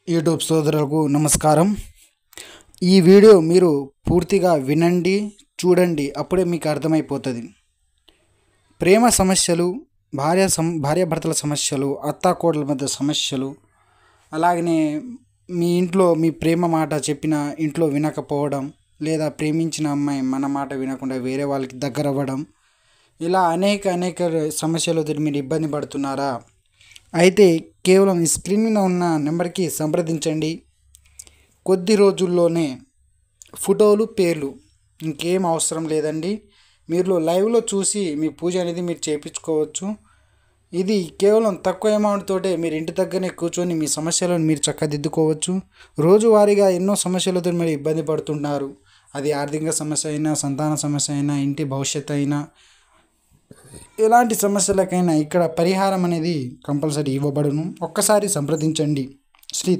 YouTube సోదరులకు నమస్కారం. ఈ వీడియో మీరు పూర్తిగా వినండి, చూడండి, అప్పుడే మీకు అర్థమైపోతుంది. ప్రేమ సమస్యలు, భార్యాభర్తల సమస్యలు, అత్తాకోడల మధ్య సమస్యలు, అలాగనే మీ ఇంట్లో మీ ప్రేమ మాట చెప్పిన ఇంట్లో వినకపోవడం, లేదా ప్రేమించిన అమ్మాయి మన మాట వినకుండా వేరే వాళ్ళకి దగ్గర అవ్వడం, ఇలా అనేక సమస్యలతో మీరు ఇబ్బంది పడుతున్నారా? అయితే కేవలం ఈ స్క్రీన్ మీద ఉన్న నెంబర్కి సంప్రదించండి. కొద్ది రోజుల్లోనే ఫోటోలు, పేర్లు ఇంకేం అవసరం లేదండి. మీరు లైవ్లో చూసి మీ పూజ అనేది మీరు చేయించుకోవచ్చు. ఇది కేవలం తక్కువ అమౌంట్ తోటే మీరు ఇంటి దగ్గరనే కూర్చొని మీ సమస్యలను మీరు చక్కదిద్దుకోవచ్చు. రోజువారీగా ఎన్నో సమస్యలతో మీరు ఇబ్బంది పడుతున్నారు. అది ఆర్థిక సమస్య అయినా, సంతాన సమస్య అయినా, ఇంటి భవిష్యత్తు అయినా, ఎలాంటి సమస్యలకైనా ఇక్కడ పరిహారం అనేది కంపల్సరీ ఇవ్వబడును. ఒక్కసారి సంప్రదించండి. శ్రీ